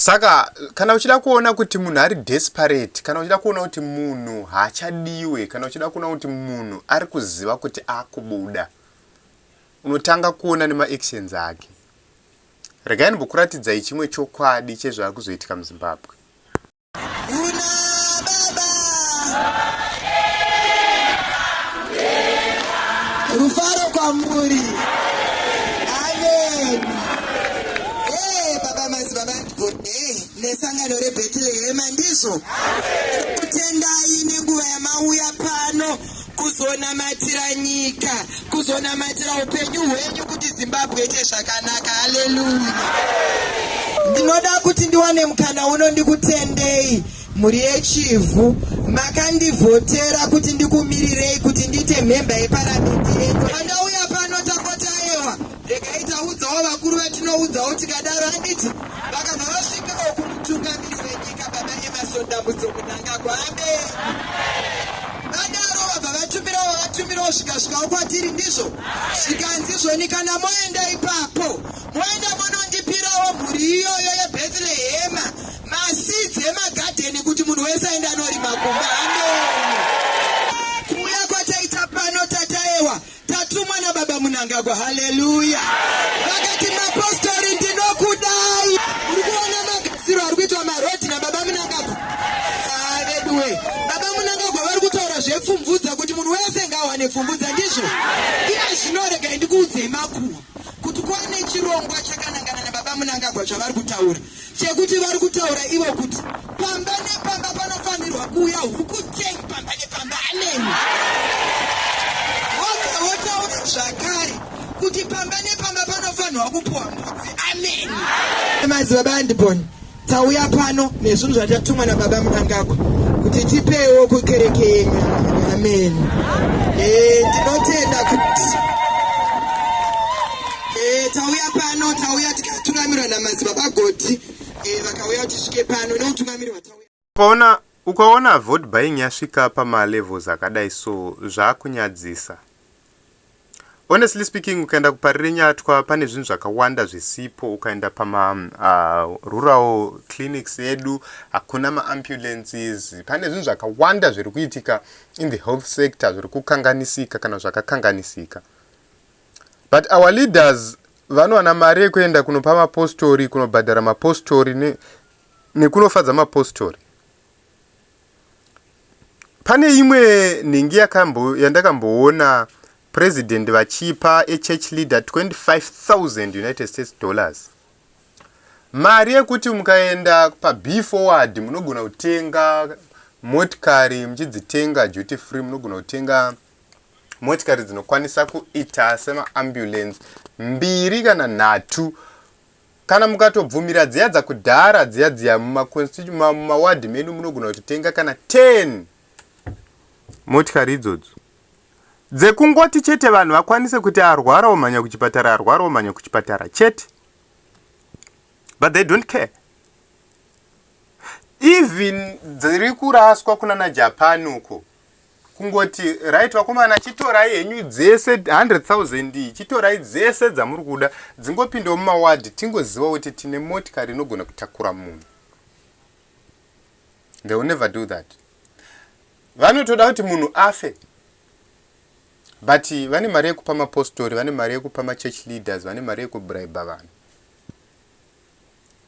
Saka kana uchida kuona kuti munhu ari desperate, kana uchida kuona kuti munhu haachadiwe, kana uchida kuona kuti munhu ari kuziva kuti akubuda, unotanga kuona nema-actions ake. Regai ndimbokuratidzai chimwe chokwadi chezvaari kuzoitika muZimbabwe. Rufaro kwamuri. Amen. Baba mazi baba ndibode nesangano reBethlehem ndizvo. Kutendai nenguva yamauya pano kuzonamatira nyika, kuzonamatira upenyu hwenyu kuti Zimbabwe ite zvakanaka. Haleluya. Ndinoda kuti ndiwane mukana uno ndikutendei. Muri yechivhu makandivhotera kuti ndikumirirei kuti ndite member yeparamende yenyu. Pandauya pano takotaewa, regai taudzawo vakuru vatinoudzawo tikadaro handiti vakabva vasvikawo kumutungamiri wenyika baba Emasondambudzo Mnangagwa. Amen. Vadaro vabva vatumirawo zvikasvikawo kwatiri ndizvo. Zvikanzizvoni kana moenda ipapo moenda munondipirawo mhuri iyoyo yeBethlehem masidzi emagadheni kuti munhu wese aende anorima kumba. Amen. Kuuya kwataita pano tataewa tatumwa nababa Mnangagwa. Haleluya. Vakati Vapostori ndinokudai. Uri kuona magadziro ari kuitwa maroti nababa Mnangagwa. Haleluya. Baba Mnangagwa vari kutaura zvepfumvudza kuti munhu wese ngawane pfumvudza ndizvo. Iye zvinoregai ndikuudzei makuhwa kuti kwane chirongwa chakanangana nababa Mnangagwa zvavari kutaura. Chekuti vari kutaura ivo kuti pamba nepamba panofanirwa kuuya huku tengi pamba nepamba. Amen. Votaura zvakare kuti pamba nepamba panofanirwa kupuwa mhodzi. Amen. Mazi baba ndiboni tauya pano nezvinhu zvatatumwa nababa Mnangagwa kuti tipewo kukereke yenyu. Amen. Ndinotenda kuti tauya pano tauya tikatungamirwa namazi baba Goti vakauya kuti svike pano neutungamiri watauya. Ukaona vote buying yasvika pamalevels akadai so zvakunyadzisa. Honestly speaking, ukaenda kuparirenyatwa pane zvinhu zvakawanda zvisipo. Ukaenda pama rural clinics edu hakuna maambulances. Pane zvinhu zvakawanda zviri kuitika in the health sector zviri kukanganisika kana zvakakanganisika. But our leaders vanowana mari yekuenda kunopa mapostori, kunobhadhara mapostori nekunofadza mapostori. Pane imwe nhingi yandakamboona president vachipa a church leader 25,000 United States dollars. Mari yekuti mukaenda pa-B forward munogona kutenga motikari, muchidzitenga duty free, munogona kutenga motikari dzinokwanisa kuita sema-ambulance 2 kana 3. Kana mukatobvumira dziya dzakudhara dziya mumawadi medu munogona kutenga kana 10 motikari idzodzo. Dzekungoti chete vanhu vakwanise kuti arwara omhanya kuchipatara, arwara omhanya kuchipatara chete. But they don't care. Even dziri kuraswa kuna naJapan uko. Kungoti right wakomana chitorai henyu dzese 100,000 chitorai dzese dzamuri kuda dzingopinda mumawadi tingoziva kuti tine motikari inogona kutakura munhu. They will never do that. Vanotoda kuti munhu afe. But vane mari yekupa mapostori, vane mari yekupa machurch leaders, vane mari yekubraiba vanhu.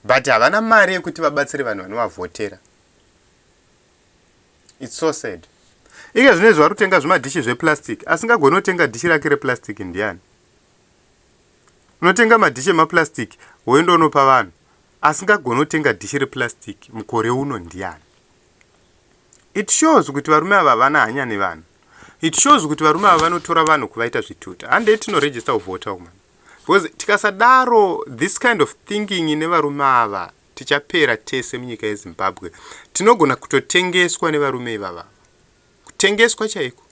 But havana mari yekuti vabatsire vanhu vanovavhotera. It's so sad. Ike zvinezvi vari kutenga zvimadhishi zveplastic, asingagoni kutenga dhishi rake replastic ndiani? Unotenga madhishi emaplastic woenda unopa vanhu, asingagoni kutenga dhishi replastic mukore uno ndiani? It shows kuti varume ava vana hanya nevanhu. It shows kuti varume ava vanotora vanhu kuvaita zvituta. Handei tinoregister kuvhota umwe. Because tikasadaro this kind of thinking nevarume ava tichapera tese munyika yeZimbabwe. Tinogona kutotengeswa nevarume ivava. Kutengeswa chaiko.